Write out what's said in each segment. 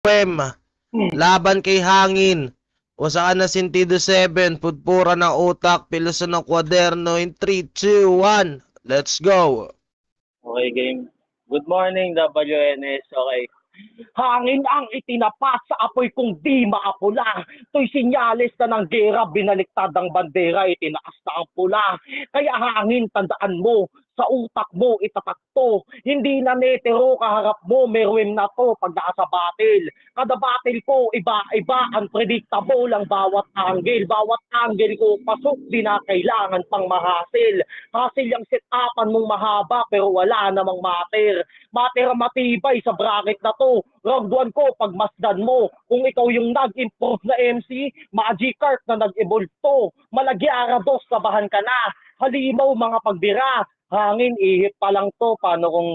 Meruem. Laban kay Hangin. Usaan na Sentido 7. Pudpura ng utak. Piluso ng kwaderno in 3, 2, 1. Let's go. Okay, game. Good morning, WNS. Okay. Hangin ang itinapas sa apoy kung di maapula. To'y sinyalis na ng gera, binaliktad ang bandera, itinaas na ang pula. Kaya hangin, tandaan mo, sa utak mo itatakto. Hindi na netero kaharap mo, meron na to pag nasa battle. Kada battle ko, iba-iba, unpredictable ang bawat angle. Bawat angle ko, pasok, di na kailangan pang mahasil. Hasil yung set-upan mong mahaba, pero wala namang matter. Matter matibay sa bracket na to. Round 1 ko, pagmasdan mo. Kung ikaw yung nag-improve na MC, Magic Cart na nag-evolve to. Malagyara dos, kabahan ka na. Halimaw mga pagbira. Hangin, ihip pa lang to. Paano kung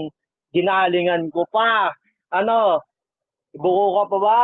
ginalingan ko pa? Ano? Ibuko ka pa ba?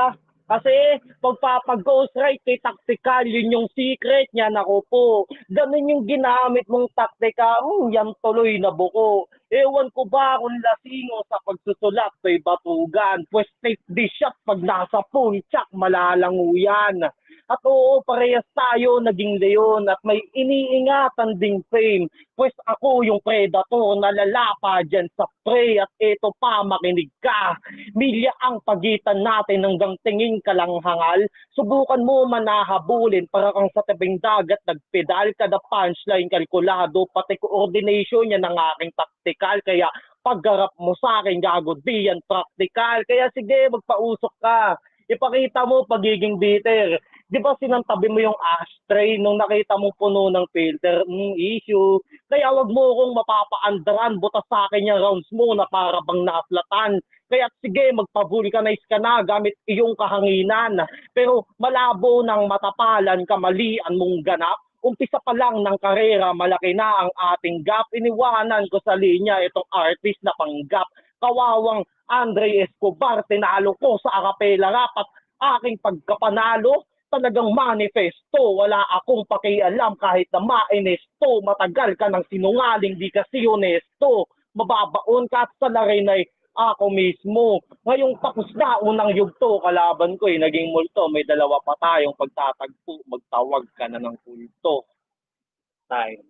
Kasi pagpapag-ghost right kay tactical, yun yung secret niya. Nako po, ganun yung ginamit mong taktika. Yan tuloy na buko. Ewan ko ba kung lasingo sa pagsusulat kay batugan. Pues take this shot pag nasa puncak, malalango yan. At oo, parehas tayo naging leon at may iniingatan ding fame. Pues ako yung predator na lalapa dyan sa prey at eto pa makinig ka. Milya ang pagitan natin hanggang tingin ka lang hangal. Subukan mo manahabulin para kang sa tabing dagat nagpedal kada punchline kalkulado pati coordination yan ng aking taktikal. Kaya paggarap mo sa akin gago di yan practical. Kaya sige magpausok ka. Ipakita mo pagiging bitter. Di ba sinantabi mo yung ashtray nung nakita mo puno ng filter? Issue. Kaya wag mo akong mapapaandaran. Butas sa akin yung rounds mo na para bang naaplatan. Kaya sige, magpa-vulcanize ka na gamit iyong kahanginan. Pero malabo ng matapalan, kamalian mong ganap. Umpisa pa lang ng karera, malaki na ang ating gap. Iniwanan ko sa linya itong artist na panggap. Kawawang Andre Escobar, tinalo ko sa acapella rap at aking pagkapanalo. Talagang manifesto, wala akong pakialam kahit na mainesto. Matagal ka ng sinungaling, di kasi honesto. Mababaon ka at sa larin ay ako mismo. Ngayong tapos na unang yugto, kalaban ko naging multo. May dalawa pa tayong pagtatagpo, magtawag ka na ng kulto. Time.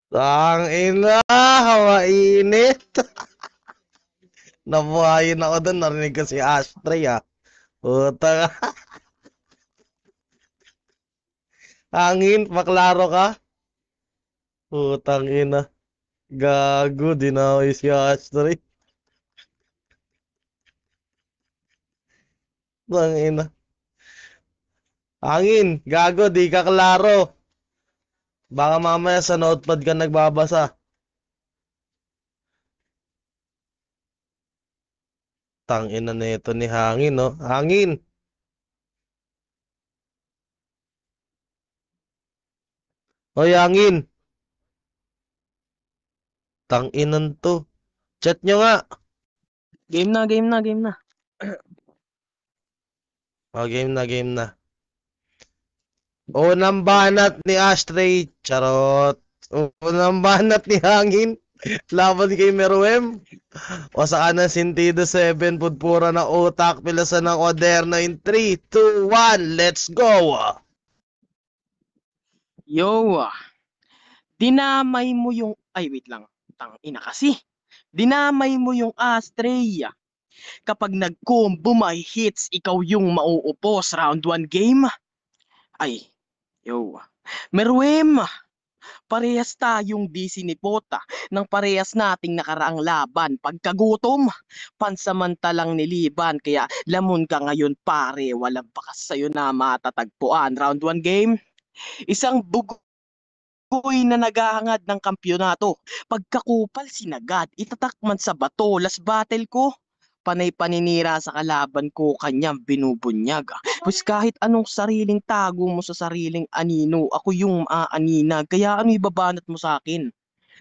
Tangina, mainit. Nabuhayin ako doon, narinig ko si Ashtray Puta. Hangin, maklaro ka? Putang ina. Gago, dinaway si Ashtray. Putang ina. Hangin, gago, di ka klaro. Baka mamaya sa notepad ka nagbabasa. Tangina na ito ni Hangin, no? Hangin! Hoy, Hangin! Tanginan to. Chat nyo nga. Game na. Game na. Unang banat ni Ashtray. Charot. Unang banat ni Hangin. Laban kay Meruem. O saan na Sentido 7. Pudpura na utak. Pilasan ng kwaderno in 3, 2, 1. Let's go! Yo, dinamay mo yung... Ay, wait lang. Tangina kasi. Dinamay mo yung Ashtray. Kapag nag-combo may hits, ikaw yung mauupo sa round 1 game. Ay, yo. Meruem, parehas tayong di sinipota ng parehas nating nakaraang laban. Pagkagutom, pansamantalang niliban. Kaya lamon ka ngayon pare, walang bakas sa'yo na matatagpuan. Round 1 game, isang bugoy na naghahangad ng kampyonato. Pagkakupal sinagad, itatak man sa bato. Last battle ko, panay paninira sa kalaban ko, kanyang binubunyag. Pues kahit anong sariling tago mo sa sariling anino, ako yung aaninag. Kaya ano ibabanat mo sa akin?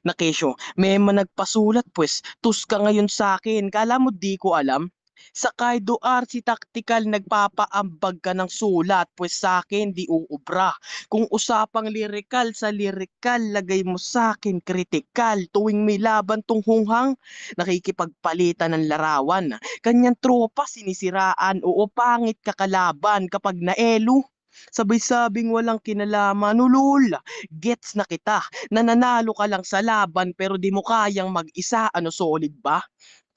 Na kesyo, may managpasulat pues, tus ka ngayon sa akin. Kala mo di ko alam? Sa Kaido RC Tactical nagpapaambag ka ng sulat, pues sa akin di uubra. Kung usapang lirikal sa lirikal, lagay mo sa akin kritikal. Tuwing may laban tong hunghang, nakikipagpalitan ng larawan. Kanyang tropa sinisiraan, oo pangit kakalaban kapag naelo. Sabay-sabing walang kinalaman, ulul. Gets na kita, nananalo ka lang sa laban pero di mo kayang mag-isa, ano solid ba?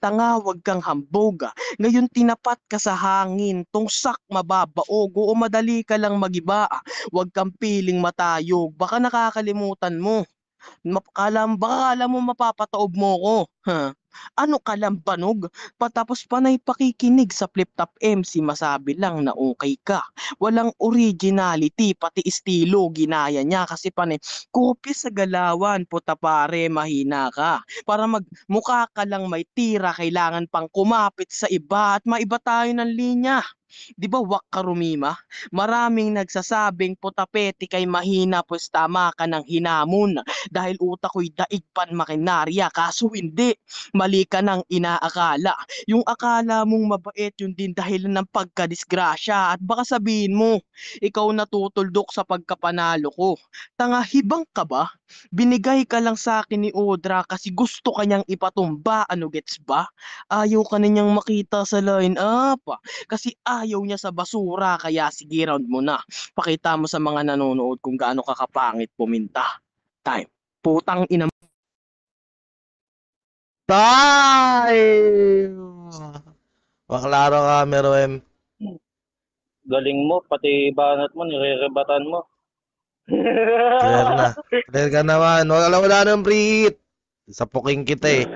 Tanga, wag kang hambog. Ngayon tinapat ka sa hangin, tungsak mababaog, o madali ka lang magiba. Wag kang piling matayog, baka nakakalimutan mo. Baka kala mo mapapataob mo ko. Ha? Ano ka lang banog? Patapos panay pakikinig sa Flip Top MC, masabi lang na okay ka. Walang originality, pati estilo ginaya niya kasi panay kopya sa galawan, puta pare, mahina ka. Para magmukha ka lang may tira, kailangan pang kumapit sa iba at maiba tayo ng linya. Di ba wak ka rumima? Maraming nagsasabing putapeti kay mahina, pues tama ka ng hinamon. Dahil utak ko'y daig pan makinarya, kaso hindi. Mali ka nang inaakala. Yung akala mong mabait, yun din dahilan ng pagkadisgrasya. At baka sabihin mo, ikaw natutuldok sa pagkapanalo ko. Tanga, hibang ka ba? Binigay ka lang sa akin ni Odra kasi gusto kanyang ipatumba, ano gets ba? Ayaw ka na niyang makita sa line-up. Kasi ayaw niya sa basura, kaya sige round mo na. Pakita mo sa mga nanonood kung gaano ka kapangit puminta. Time. Putang ina. Time! Maklaro ka, Meruem. Galing mo, pati banat mo, nire-rebatan mo. Clear na. Clear ka naman. Wala nang free hit. Sapuking kita eh.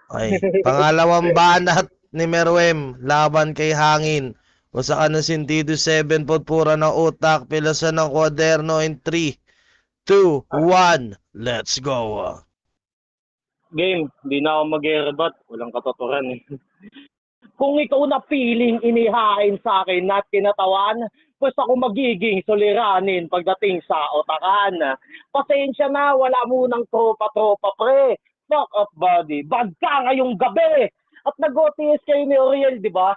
Okay. Pangalawang banat ni Meruem. Laban kay Hangin. Usa ka ng sentido 7. Putpura ng utak. Pilasan ng kwaderno in 3, 2, 1. Let's go. Game, di na ako mag-rebat. Walang katotoran eh. Kung ikaw na feeling inihain sa akin at kinatawan, pues ako magiging suliranin pagdating sa otakan. Pasensya na, wala munang tropa-tropa pre. Fuck up buddy, bagka ngayong gabi. At nag-OTS kayo ni Oriel, di ba?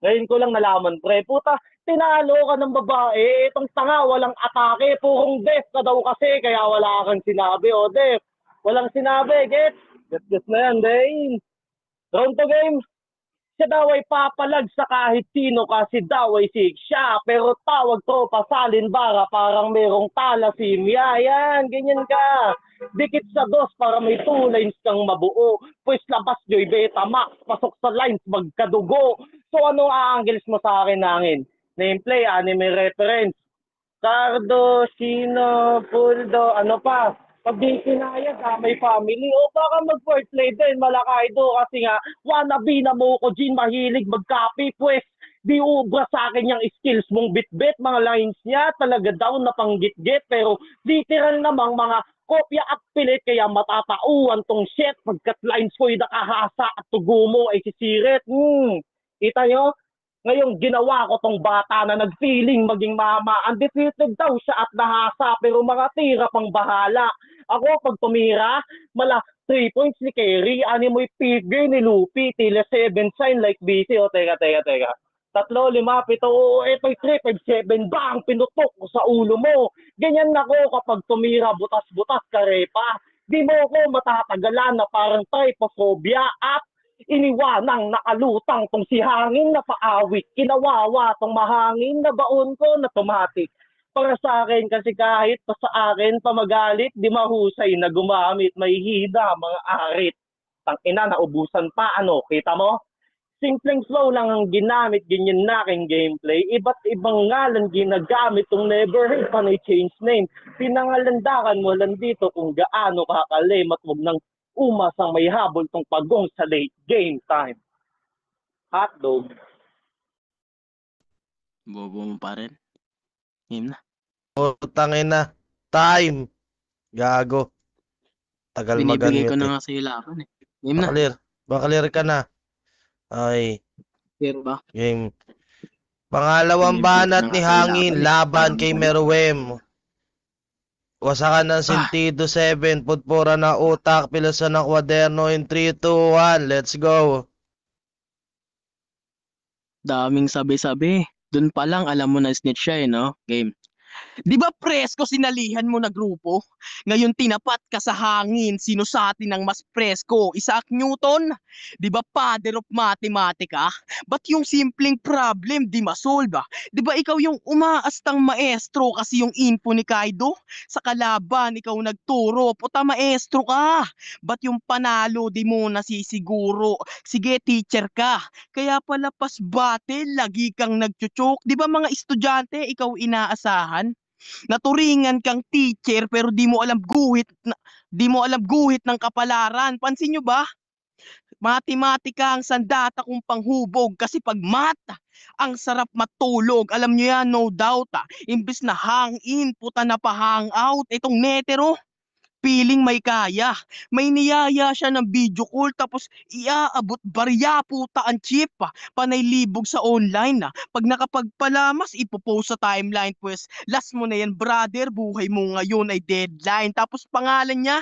Ngayon ko lang nalaman pre, puta, tinalo ka ng babae. Itong tanga, walang atake, purong def ka daw kasi, kaya wala kang sinabi. O def, walang sinabi, get? Get na yan, Dane. Round to game. Siya daw ay papalag sa kahit sino kasi daw ay siya. Pero tawag tropa salin bara parang merong talasimya. Yan, ganyan ka. Dikit sa dos para may 2 lines kang mabuo. Pues labas nyo'y Betamax, pasok sa lines magkadugo. So ano a-angles mo sa akin nangin? Nameplay, anime reference. Cardo, Sino, Puldo, ano pa? Pag di kinaya ka, may family, o baka mag-foreplay din, malakaido, kasi nga, wannabe na mo ko, Jin, mahilig mag-copy, pues, di ubra sa akin yung skills mong bit-bit, mga lines niya, talaga daw na panggit-git, pero literal namang mga kopya at pilit, kaya matatauan tong shit, pagkat lines ko'y nakahasa at tugo mo ay sisirit. Kita nyo? Ngayong ginawa ko tong bata na nag-feeling maging mama. Undefeated daw siya at nahasa pero mga tira pang bahala. Ako pag tumira, mala 3 points ni Kerry, ani mo'y figure ni Luffy, tila 7 sign like busy. O teka. 3, 5, 7, ito'y 3, 5, 7, bang, pinutok ko sa ulo mo. Ganyan ako kapag tumira, butas-butas karepa. Di mo ko matatagalan na parang trypophobia at iniwanang nakalutang tong si hangin na paawit, kinawawa tong mahangin na baon ko na tumatik. Para sa akin kasi kahit pa sa akin pamagalit, di mahusay na gumamit, may hida mga arit. Tangina, naubusan pa, ano, kita mo? Simpleng flow lang ang ginamit, ganyan na aking gameplay. Iba't ibang ngalan ginagamit tong never heard pa na change name. Pinangalandakan mo lang dito kung gaano kakalim at huwag nang umasang may habol tong pagong sa late game time. Hotdog. Bobo mo pa rin. Game na. Putangin na. Time. Gago. Tagal Binibigay ko mag-unmute na eh. nga sa'yo laban eh. Game na. Baka-clear ka na. Okay. Clear ba? Game. Pangalawang Binibigay banat na ni nga sa'yo Hangin. laban eh. Laban kay Meruem. Wasakan ng sentido 7. Putpura na utak. Pilasan ng kwaderno in 3, 2, 1. Let's go. Daming sabi-sabi. Doon pa lang alam mo na snitch siya no? Game. Di ba presko sinalihan mo na grupo? Ngayon tinapat ka sa hangin, sino sa atin ang mas presko? Isaac Newton? Di ba father of mathematica? Ba't yung simpleng problem di masolve? Di ba ikaw yung umaastang maestro kasi yung info ni Kaido? Sa kalaban, ikaw nagturo, puta maestro ka. Ba't yung panalo di mo nasisiguro? Sige, teacher ka. Kaya pala pas battle, lagi kang nagchuchok. Di ba mga estudyante, ikaw inaasahan? Naturingan kang teacher pero di mo alam guhit ng kapalaran. Pansin nyo ba? Matematika ang sandata kong panghubog kasi pag mata, ang sarap matulog. Alam nyo yan, no doubt. Imbis na hang in, puta na pa hang out. Itong netero, feeling may kaya. May niyaya siya ng video call tapos iaabot barya puta ang chip. Panay libog sa online. Pag nakapagpalamas, ipopost sa timeline. Pues last mo na yan brother, buhay mo ngayon ay deadline. Tapos pangalan niya,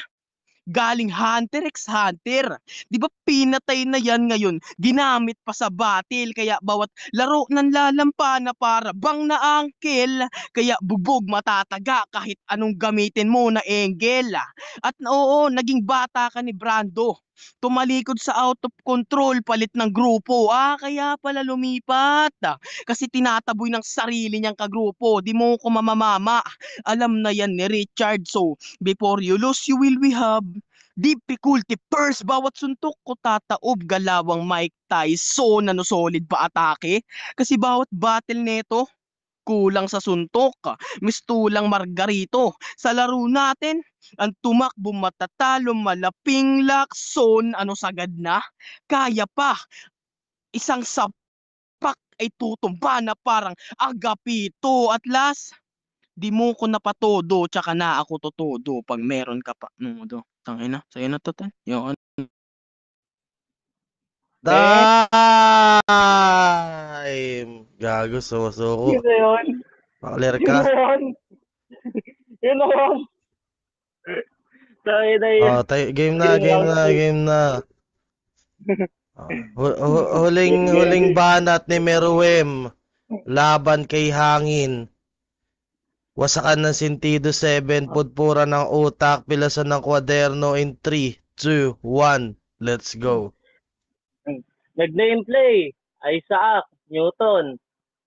galing Hunter x Hunter. Di ba pinatay na yan ngayon? Ginamit pa sa battle. Kaya bawat laro ng lalampa na para bang na angkel. Kaya bubog matataga kahit anong gamitin mo na angle. At oo, naging bata ka ni Brando. Tumalikod sa out of control palit ng grupo. Kaya pala lumipat. Kasi tinataboy ng sarili niyang kagrupo. Di mo ko mamamama. Alam na yan ni Richard. So, before you lose, you will we have difficulty first. Bawat suntok ko tataob galawang Mike Tyson. Ano solid pa atake? Kasi bawat battle neto, kulang sa suntok. Mistulang Margarito. Sa laro natin, ang tumakbo matatalo, malaping lakson. Ano sagad na? Kaya pa. Isang sapak ay tutumba na parang agapito. At last, di mo ko napatodo, tsaka na ako totodo pag meron ka pa. No, tangina, sa'yo na to, tan. Yun. Eh, Time! Gago, susuko. yun na yun. Pakler Yun ka. na yun. Yun na yun. Sorry na yun. Game na, Game game round na, 2. game na. Huling banat ni Meruem. Laban kay Hangin. Wasakan ng sentido 7. Pudpura ng utak. Pilasan ng kwaderno in 3, 2, 1. Let's go. Nag-name play. Isaac Newton.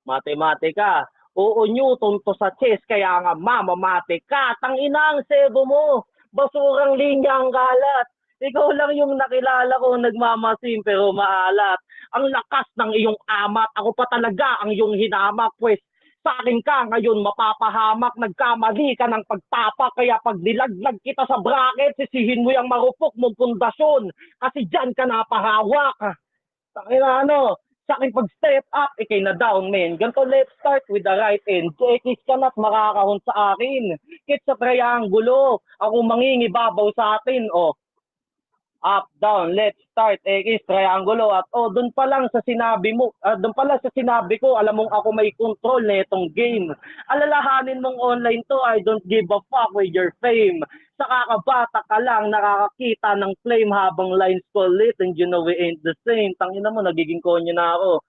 Matematika. Oo, Newton to sa chess. Kaya nga mamamatika. Tangina ang sebo mo. Basurang linya ang kalat. Ikaw lang yung nakilala ko nagmamasim pero maalat. Ang lakas ng iyong amat. Ako pa talaga ang iyong hinamak. Pues sa akin ka ngayon mapapahamak. Nagkamali ka ng pagtapak. Kaya pag nilaglag kita sa bracket, sisihin mo yung marupok mong pundasyon. Kasi dyan ka napahawak. Tangina ano, sa akin pag-step up, ikay na down, men. Ganito, let's start with the right end. Kikis ka na't makakahon sa akin. Kit sa triangulo, ako mangingibabaw sa atin, oh. Up, down, let's start, X, triangulo. At doon pa lang sa sinabi mo, doon pa lang sa sinabi ko, alam mong ako may control na itong game. Alalahanin mong online to, I don't give a fuck with your fame. Sa kakabata ka lang, nakakakita ng flame habang lines ko lit and you know we ain't the same. Tangina mo, nagiging konyo na ako.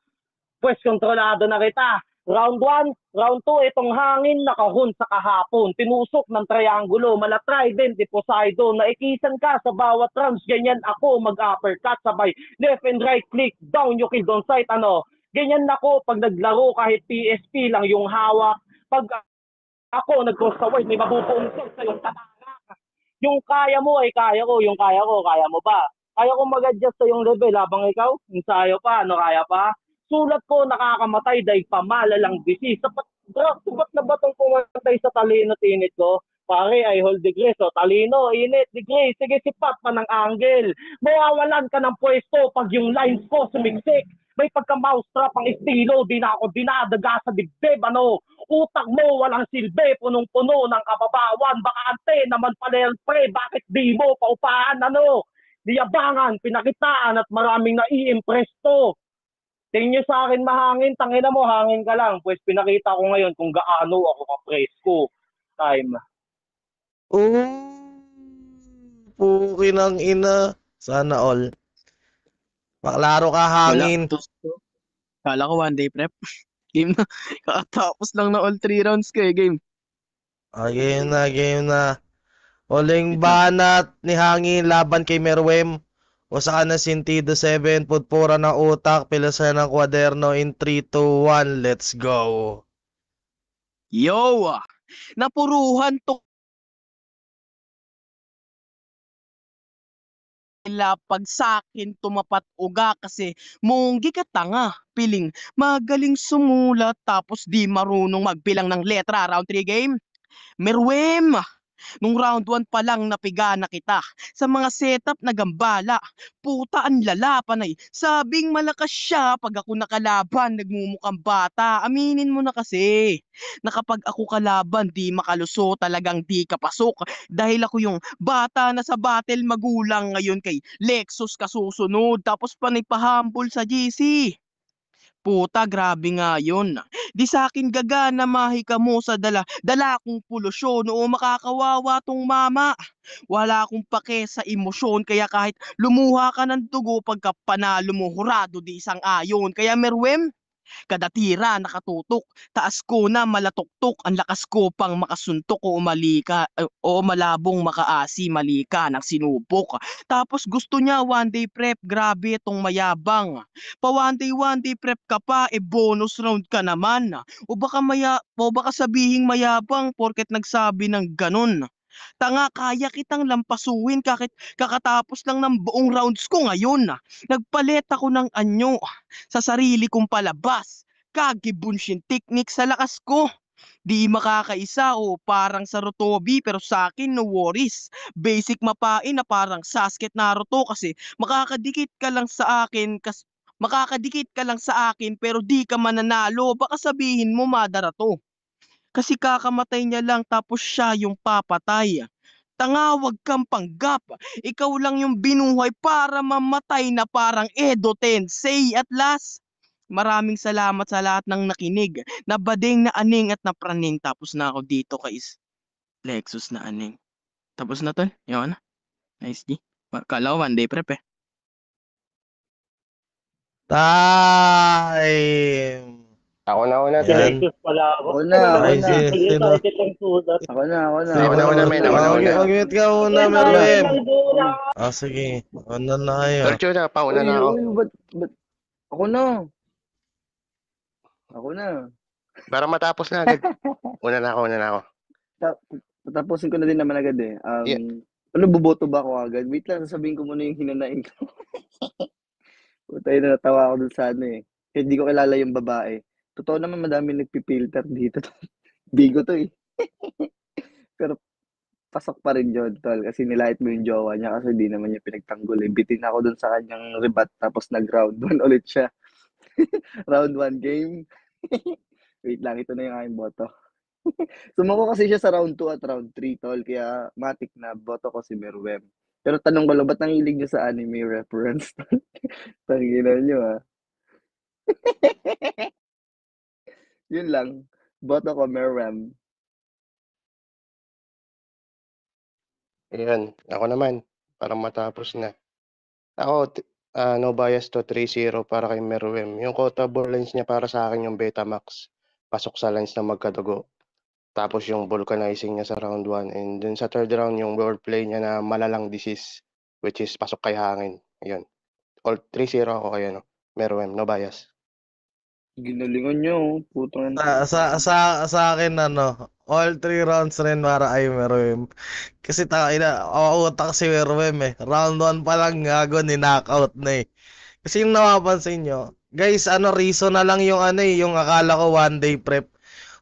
Pues kontrolado na kita. Round 1, round 2, itong hangin nakahon sa kahapon. Tinusok ng triangulo, malatrident, di Poseidon. Naikisan ka sa bawat rounds, ganyan ako mag-uppercut sabay. Left and right click, down you kill on sight, ano. Ganyan ako pag naglaro kahit PSP lang yung hawak. Pag ako nag-cross sa word, may mabubuong sa yung tatara. Yung kaya mo ay kaya ko, yung kaya ko, kaya mo ba? Kaya ko mag-adjust sa yung level habang ikaw, ensayo pa, ano kaya pa? Sulat ko nakakamatay dahil pamalalang disease. Sapat na ba itong pumatay sa talino tinit ko? Pare, I hold degree. So, talino, init, degree. Sige, sipat pa ng angle. Mawawalan ka ng pwesto pag yung lines ko sumiksik. May pagka-mousetrap ang estilo, di na ako dinadaga sa dibdib, ano? Utak mo walang silbi, punong-puno ng kababawan. Bakante naman pala yan, pre, bakit di mo paupahan, ano? Diyabangan, pinakitaan at maraming nai-impress to. Tingin nyo sa akin mahangin, tangina mo, hangin ka lang. Pues pinakita ko ngayon kung gaano ako ka-presko. Time. Puki ng ina. Sana all. Maklaro ka, Wala. Hangin. Kala ko one day prep. Game na. Kakatapos lang na all 3 rounds ko game. Game na. Huling Wait lang. banat ni Hangin laban kay Merwem. Usakan na Sintido 7, putpura ng utak, pilasan ng kwaderno in 3, 2, 1, let's go. Yo! Napuruhan to nila pag sa akin tumapat uga kasi munggi ka tanga. Piling magaling sumulat tapos di marunong magbilang ng letra. Round 3 game. Merwem! Nung round 1 pa lang napiga na kita sa mga setup na gambala. Puta ang lalapanay. Sabing malakas siya pag ako nakalaban nagmumukhang bata. Aminin mo na kasi na kapag ako kalaban di makaluso talagang di kapasok. Dahil ako yung bata na sa battle magulang ngayon kay Lexus kasusunod tapos panay pa-humble sa GC. Puta, grabe nga yun. Di sa akin gagana mahika mo sa dala kong polusyon o makakawawa tong mama. Wala akong pake sa emosyon kaya kahit lumuha ka ng dugo pagka panalo mo hurado di isang ayon. Kaya Merwem, kada tira nakatutok, taas ko na malatuktok, ang lakas ko pang makasuntok o malika o malabong makaasi malika ng sinubok. Tapos gusto niya one day prep, grabe itong mayabang. Pa one day prep ka pa, bonus round ka naman. O baka sabihing mayabang porket nagsabi ng ganun. Tanga, kaya kitang lampasuhin kahit kakatapos lang ng buong rounds ko ngayon. Nagpalit ako ng anyo sa sarili kong palabas. Kagibunshin technique sa lakas ko. Di makakaisa o parang sa Rotobi pero sa akin no worries. Basic mapain na parang Sasuke at Naruto kasi makakadikit ka lang sa akin pero di ka mananalo. Baka sabihin mo madara to. Kasi kakamatay niya lang tapos siya yung papatay. Tanga, wag kang panggap. Ikaw lang yung binuhay para mamatay na parang Edo Tensei. At last, maraming salamat sa lahat ng nakinig. Nabading na aning at napraning. Tapos na ako dito kay Lexus na aning. Tapos na tol. Yun. Nice G. Kala ko one day prep eh. Time! Ako na una, Si Yan. Lexus pala ako. Ako na, ako Ay, na. sino? Itong sulat. Ako na. Ako na, men. Ako na, una. Mag-mute ka muna, Merwem. Sige. Ano na kayo? Torcho na, pauna na ako. Uy, ba't? Ako na. Ako na. Para matapos na agad. Una na ako. Tatapusin ko na din naman agad eh. Yeah. Ano, boboto ba ako agad? Wait lang, sasabihin ko muna yung hinanain ko. Putay na natawa ako dun sa ano eh. Hindi ko kilala yung babae. Totoo naman madami nagpipilter dito. Bigo to eh. Pero pasok pa rin yun, tol. Kasi nilait mo yung jowa niya kasi di naman niya pinagtanggol eh. Bitin ako dun sa kanyang rebat tapos nag-round 1 ulit siya. Round 1 game. Wait lang, ito na yung aking boto. Sumuko kasi siya sa round 2 at round 3, tol. Kaya matik na boto ko si Merwem. Pero tanong ko lang, ba't nangilig niyo sa anime reference? Tanginan niyo ah. Yun lang. Boto ko Merwem. Ayan. Ako naman. Para matapos na. Ako, no bias to 3-0 para kay Merwem. Yung quotable lines niya para sa akin yung Betamax. Pasok sa lines na magkadugo. Tapos yung vulcanizing niya sa round 1. And dun sa third round, yung wordplay niya na malalang disease. Which is pasok kay hangin. Ayun. All 3-0 ako kay Merwem. No bias. Ginalingan niyo, oh. Putang Sa akin, all 3 rounds rin para ay Merwem. Kasi utak si Merwem eh. Round 1 pa lang gago, ni-knockout na eh. Kasi yung napapansin nyo, guys, reason na lang yung yung akala ko one day prep.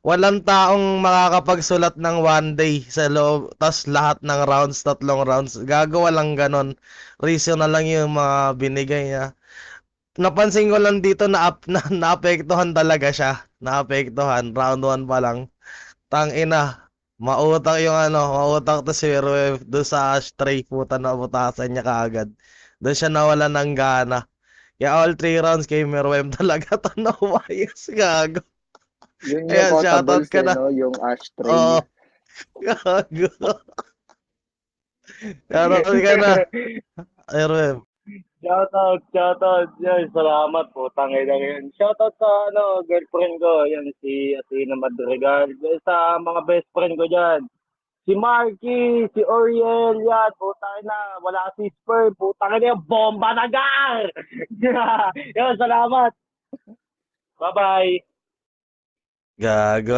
Walang taong makakapagsulat ng one day sa loob, tas lahat ng rounds, 3 rounds. Gagawa lang ganon. Reason na lang yung mga binigay niya. Napansin ko lang dito na naapektuhan talaga siya. Naapektuhan. Round 1 pa lang. Tangina. Mautak yung mautak to si Merwem doon sa ashtray. Puta na butasan niya kaagad. Doon siya nawala ng gana. Kaya all 3 rounds kay Merwem talaga to na bias gago. Yun yung Ayan, shoutout quotables ka na. no? Yung ashtray. Oo. Gago. Shoutout ka na. Merwem. Shoutout. Yan, salamat po. Tangay lang yan. Shoutout sa girlfriend ko. Yan, si Athena Madrigal. Sa mga best friend ko dyan. Si Marky, si Oriel, yan. Putang na. Wala si Spur. Putang na yan. Bomba na gar! Yan, salamat. Bye-bye. Gago.